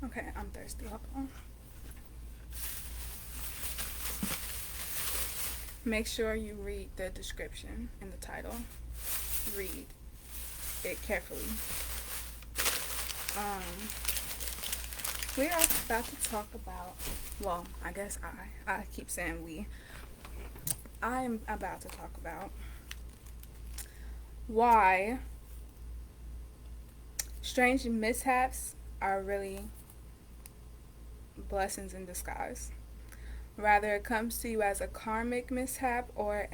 Okay, I'm thirsty. Hold on. Make sure you read the description and the title. Read it carefully. Um, we are about to talk about. Well, I guess I keep saying we. I am about to talk about why strange mishaps are really blessings in disguise. Rather, it comes to you as a karmic mishap or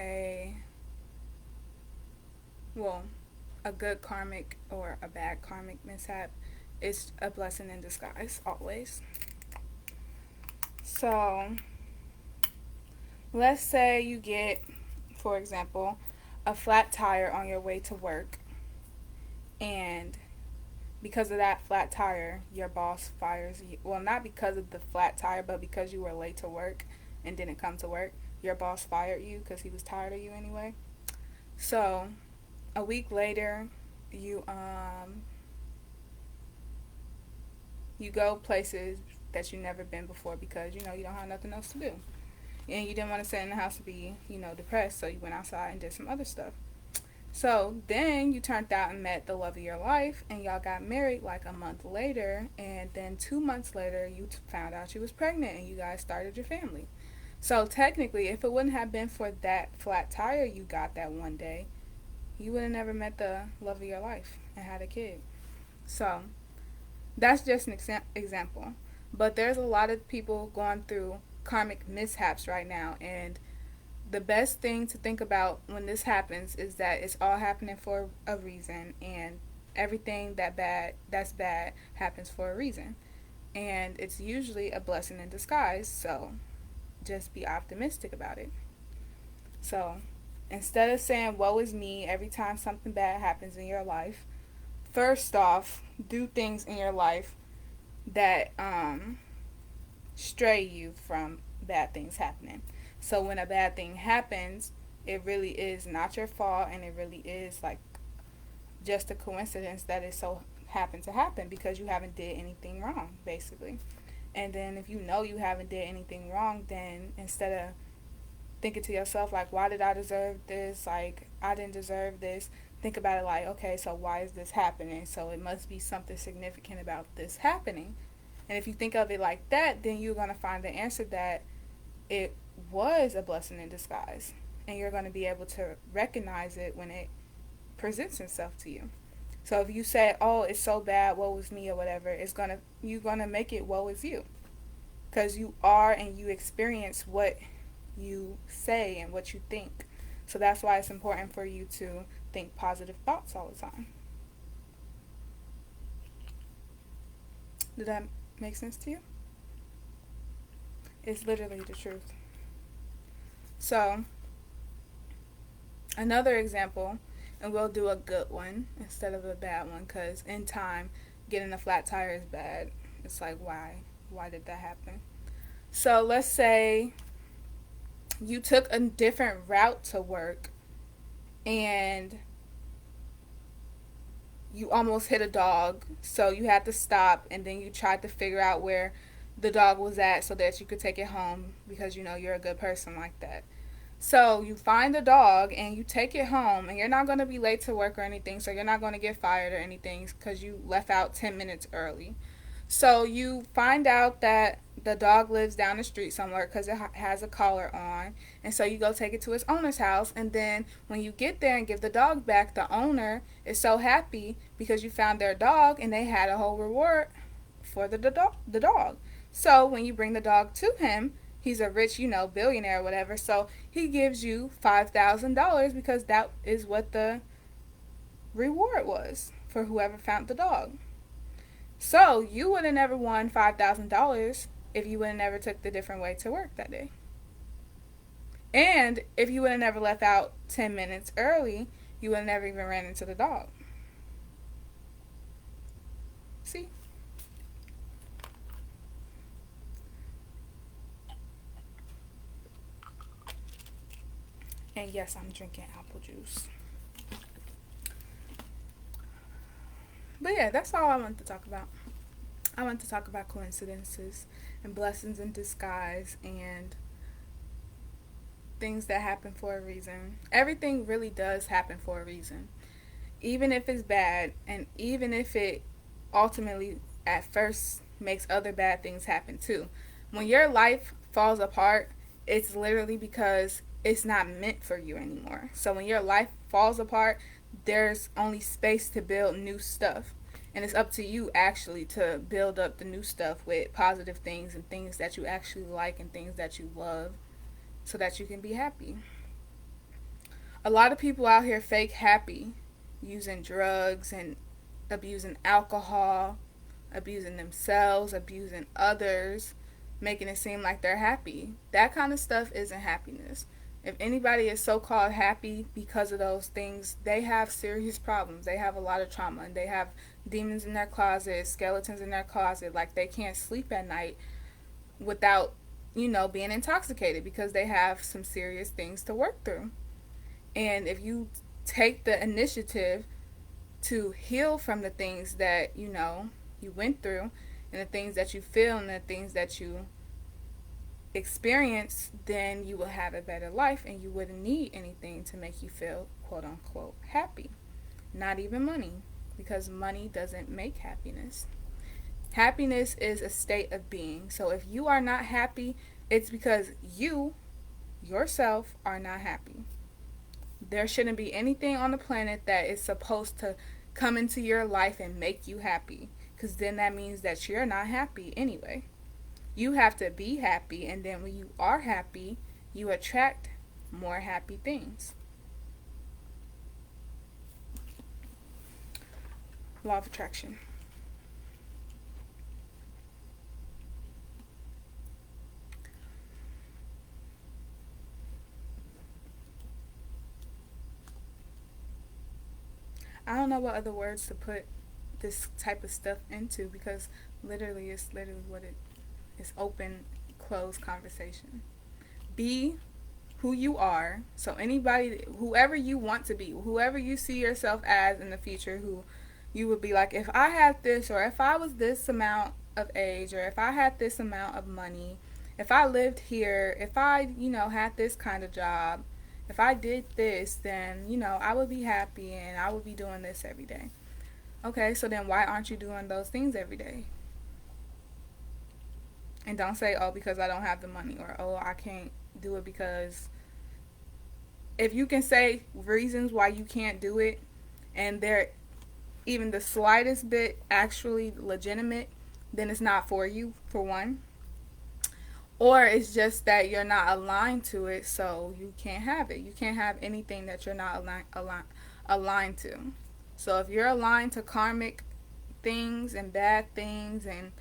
well, a good karmic or a bad karmic mishap. It's a blessing in disguise, always. So, let's say you get, for example, a flat tire on your way to work, and because of that flat tire, your boss fires you. Well, not because of the flat tire, but because you were late to work and didn't come to work, your boss fired you because he was tired of you anyway. So, a week later, you you go places that you never been before because you don't have nothing else to do, and you didn't want to sit in the house to be depressed, so you went outside and did some other stuff. So then you turned out and met the love of your life, and y'all got married like a month later, and then 2 months later you found out you was pregnant, and you guys started your family. So technically, if it wouldn't have been for that flat tire you got that one day, you would have never met the love of your life and had a kid. So that's just an example. But there's a lot of people going through karmic mishaps right now, and the best thing to think about when this happens is that it's all happening for a reason, and everything that's bad happens for a reason, and it's usually a blessing in disguise. So just be optimistic about it. So instead of saying woe is me every time something bad happens in your life, first off, do things in your life that stray you from bad things happening. So when a bad thing happens, it really is not your fault, and it really is like just a coincidence that it so happened to happen because you haven't did anything wrong, basically. And then if you know you haven't did anything wrong, then instead of thinking to yourself like, why did I deserve this? Like, I didn't deserve this. Think about it like, okay, so why is this happening? So it must be something significant about this happening. And if you think of it like that, then you're going to find the answer that it was a blessing in disguise. And you're going to be able to recognize it when it presents itself to you. So if you say, "Oh, it's so bad, woe is me," or whatever, you're gonna make it woe is you, because you are and you experience what you say and what you think. So that's why it's important for you to think positive thoughts all the time. Did that make sense to you? It's literally the truth. So another example, and we'll do a good one instead of a bad one, because in time, getting a flat tire is bad. It's like, why did that happen? So let's say you took a different route to work, and you almost hit a dog, so you had to stop, and then you tried to figure out where the dog was at so that you could take it home because you're a good person like that. So you find the dog and you take it home, and you're not going to be late to work or anything, so you're not going to get fired or anything because you left out 10 minutes early. So you find out that the dog lives down the street somewhere because it has a collar on. And so you go take it to its owner's house. And then when you get there and give the dog back, the owner is so happy because you found their dog, and they had a whole reward for the dog. So when you bring the dog to him, he's a rich, billionaire or whatever. So he gives you $5,000 because that is what the reward was for whoever found the dog. So you would have never won $5,000 if you would have never took the different way to work that day. And if you would have never left out 10 minutes early, you would have never even ran into the dog. See? And yes, I'm drinking apple juice. But yeah, that's all I wanted to talk about. I want to talk about coincidences and blessings in disguise and things that happen for a reason. Everything really does happen for a reason. Even if it's bad, and even if it ultimately at first makes other bad things happen too. When your life falls apart, it's literally because it's not meant for you anymore. So when your life falls apart, there's only space to build new stuff. And it's up to you actually to build up the new stuff with positive things and things that you actually like and things that you love so that you can be happy. A lot of people out here fake happy using drugs and abusing alcohol, abusing themselves, abusing others, making it seem like they're happy. That kind of stuff isn't happiness. If anybody is so called happy because of those things, they have serious problems. They have a lot of trauma and they have demons in their closet, skeletons in their closet. Like they can't sleep at night without, being intoxicated because they have some serious things to work through. And if you take the initiative to heal from the things that, you went through and the things that you feel and the things that you experience, then you will have a better life and you wouldn't need anything to make you feel quote unquote happy. Not even money, because money doesn't make happiness. Happiness is a state of being. So if you are not happy, it's because you yourself are not happy. There shouldn't be anything on the planet that is supposed to come into your life and make you happy, because then that means that you're not happy anyway. You have to be happy, and then when you are happy, you attract more happy things. Law of attraction. I don't know what other words to put this type of stuff into, because it's literally what it is: open, closed conversation. Be who you are. So anybody, whoever you want to be, whoever you see yourself as in the future, who you would be like, if I had this, or if I was this amount of age, or if I had this amount of money, if I lived here, if I, had this kind of job, if I did this, then, I would be happy and I would be doing this every day. Okay, so then why aren't you doing those things every day? And don't say, oh, because I don't have the money, or oh, I can't do it because. If you can say reasons why you can't do it, and they're even the slightest bit actually legitimate, then it's not for you, for one. Or it's just that you're not aligned to it, so you can't have it. You can't have anything that you're not aligned to. So if you're aligned to karmic things and bad things and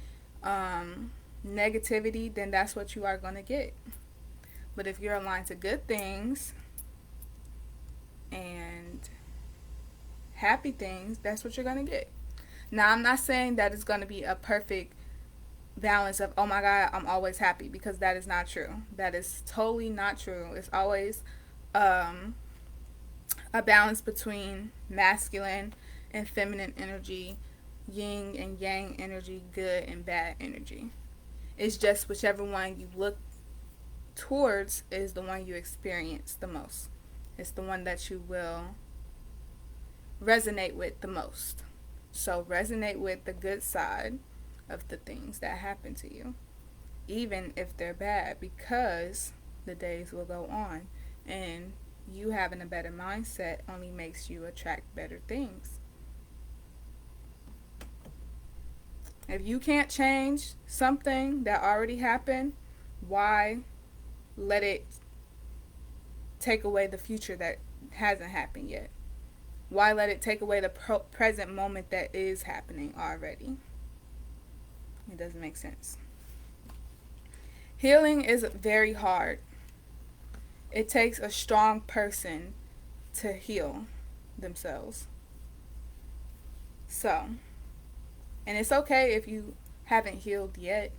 negativity, then that's what you are going to get. But if you're aligned to good things and happy things, that's what you're going to get. Now, I'm not saying that it's going to be a perfect balance of, oh my God, I'm always happy, because that is not true. That is totally not true. It's always a balance between masculine and feminine energy, yin and yang energy, good and bad energy. It's just whichever one you look towards is the one you experience the most. It's the one that you will resonate with the most. So resonate with the good side of the things that happen to you, even if they're bad, because the days will go on, and you having a better mindset only makes you attract better things. If you can't change something that already happened, why let it take away the future that hasn't happened yet? Why let it take away the present moment that is happening already? It doesn't make sense. Healing is very hard. It takes a strong person to heal themselves. So, and it's okay if you haven't healed yet,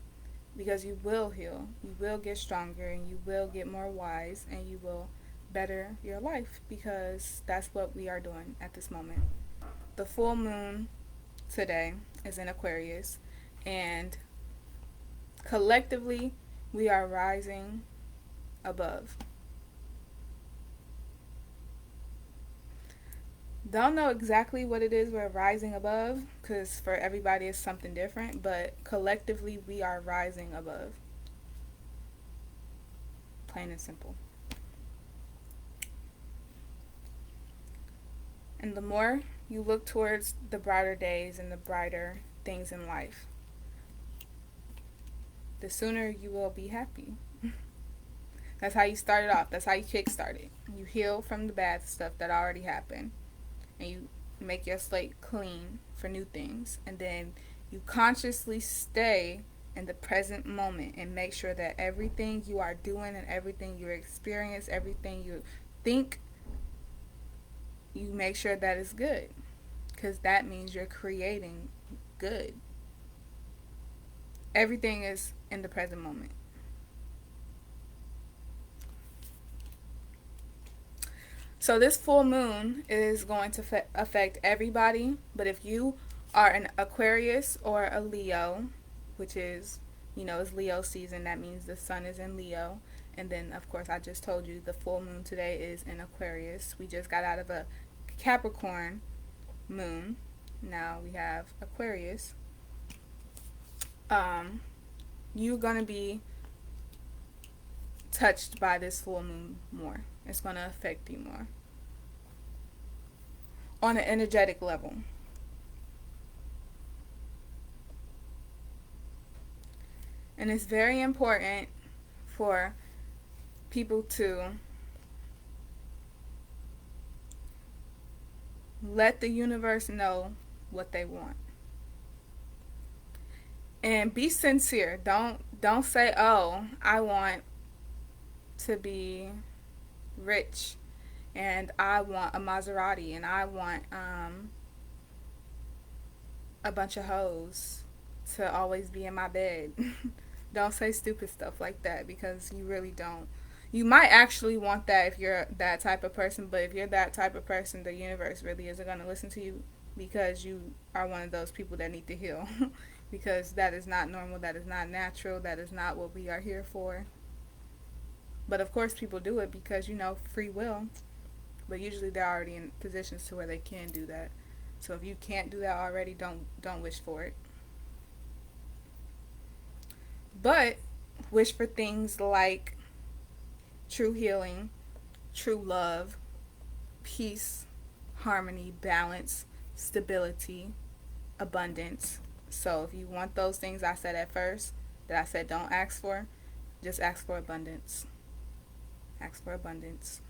because you will heal. You will get stronger and you will get more wise and you will better your life, because that's what we are doing at this moment. The full moon today is in Aquarius, And collectively, we are rising above. Don't know exactly what it is we're rising above, because for everybody it's something different, but collectively we are rising above. Plain and simple. And the more you look towards the brighter days and the brighter things in life, the sooner you will be happy. That's how you started off. That's how you kick started. You heal from the bad stuff that already happened, and you make your slate clean for new things. And then you consciously stay in the present moment and make sure that everything you are doing and everything you experience, everything you think, you make sure that is good. Because that means you're creating good. Everything is in the present moment. So this full moon is going to affect everybody, but if you are an Aquarius or a Leo, which is, it's Leo season, that means the sun is in Leo. And then, of course, I just told you the full moon today is in Aquarius. We just got out of a Capricorn moon. Now we have Aquarius. You're going to be touched by this full moon more. It's going to affect you more on an energetic level. And it's very important for people to let the universe know what they want. And be sincere. Don't say, "Oh, I want to be rich and I want a Maserati and I want a bunch of hoes to always be in my bed." Don't say stupid stuff like that, because you really don't. You might actually want that if you're that type of person, but if you're that type of person, the universe really isn't going to listen to you, because you are one of those people that need to heal. Because that is not normal, that is not natural, that is not what we are here for. But of course people do it because, free will. But usually they're already in positions to where they can do that. So if you can't do that already, don't wish for it. But wish for things like true healing, true love, peace, harmony, balance, stability, abundance. So if you want those things I said at first, that I said don't ask for, just ask for abundance. Ask for abundance.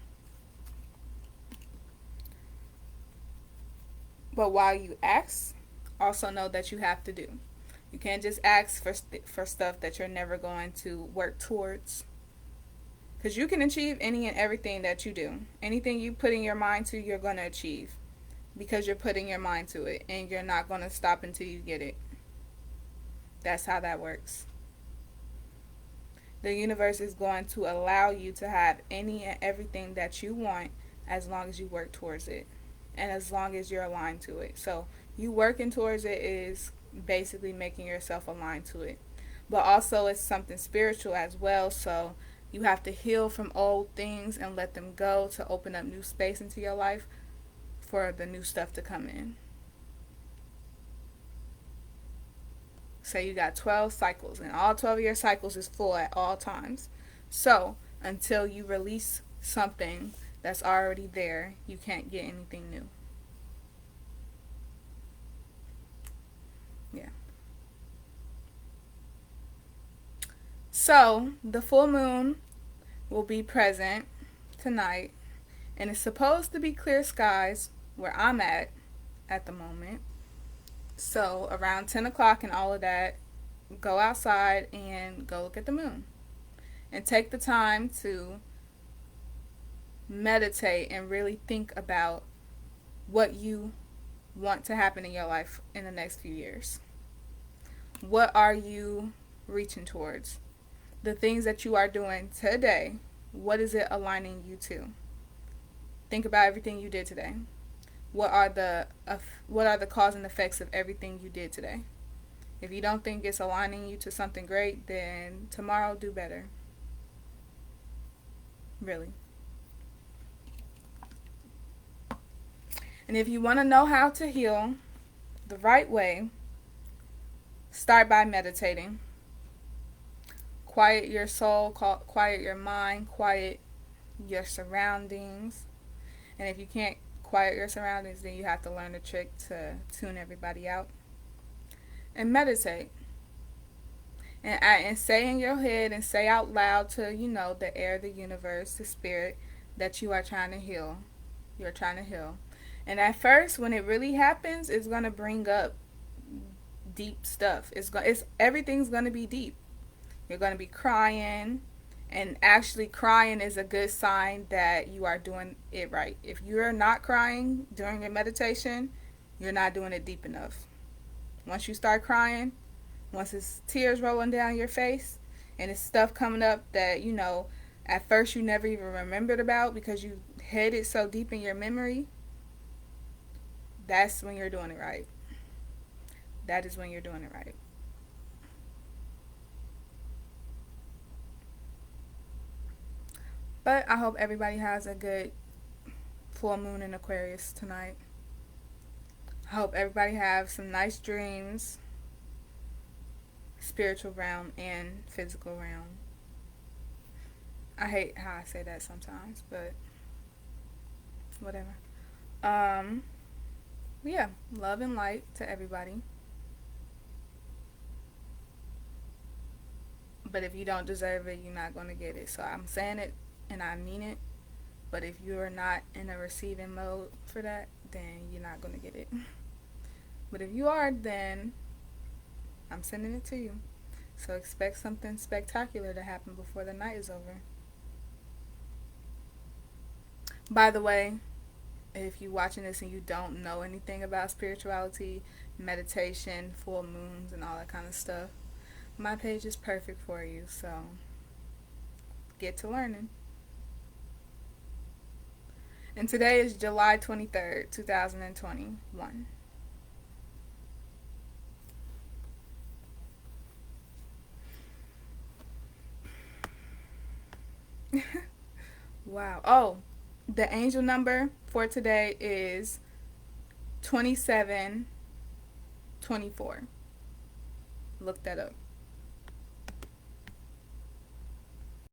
But while you ask, also know that you have to do. You can't just ask for stuff that you're never going to work towards. Because you can achieve any and everything that you do. Anything you put in your mind to, you're going to achieve. Because you're putting your mind to it. And you're not going to stop until you get it. That's how that works. The universe is going to allow you to have any and everything that you want as long as you work towards it. And as long as you're aligned to it. So you working towards it is basically making yourself aligned to it. But also it's something spiritual as well. So you have to heal from old things and let them go to open up new space into your life for the new stuff to come in. Say you got 12 cycles and all 12 of your cycles is full at all times. So until you release something that's already there, you can't get anything new. Yeah. So the full moon will be present tonight, and it's supposed to be clear skies where I'm at the moment. So around 10 o'clock and all of that, go outside and go look at the moon. And take the time to meditate and really think about what you want to happen in your life in the next few years. What are you reaching towards? The things that you are doing today, what is it aligning you to? Think about everything you did today. What are the cause and effects of everything you did today? If you don't think it's aligning you to something great, then tomorrow do better. Really. And if you want to know how to heal the right way, start by meditating. Quiet your soul, quiet your mind, quiet your surroundings. And if you can't quiet your surroundings, then you have to learn the trick to tune everybody out. And meditate. And say in your head and say out loud to, the air, the universe, the spirit, that you are trying to heal. You're trying to heal. And at first, when it really happens, it's going to bring up deep stuff. Everything's going to be deep. You're going to be crying. And actually, crying is a good sign that you are doing it right. If you're not crying during your meditation, you're not doing it deep enough. Once you start crying, once it's tears rolling down your face, and it's stuff coming up that, at first you never even remembered about because you hid it so deep in your memory, that's when you're doing it right. That is when you're doing it right. But I hope everybody has a good full moon in Aquarius tonight. I hope everybody has some nice dreams, spiritual realm and physical realm. I hate how I say that sometimes, but whatever. Yeah, love and light to everybody. But if you don't deserve it, you're not going to get it. So I'm saying it and I mean it. But if you're not in a receiving mode for that, then you're not going to get it. But if you are, then I'm sending it to you. So expect something spectacular to happen before the night is over. By the way, if you're watching this and you don't know anything about spirituality, meditation, full moons, and all that kind of stuff, my page is perfect for you. So get to learning. And today is July 23rd, 2021. Wow. Oh, the angel number for today is 2724. Look that up.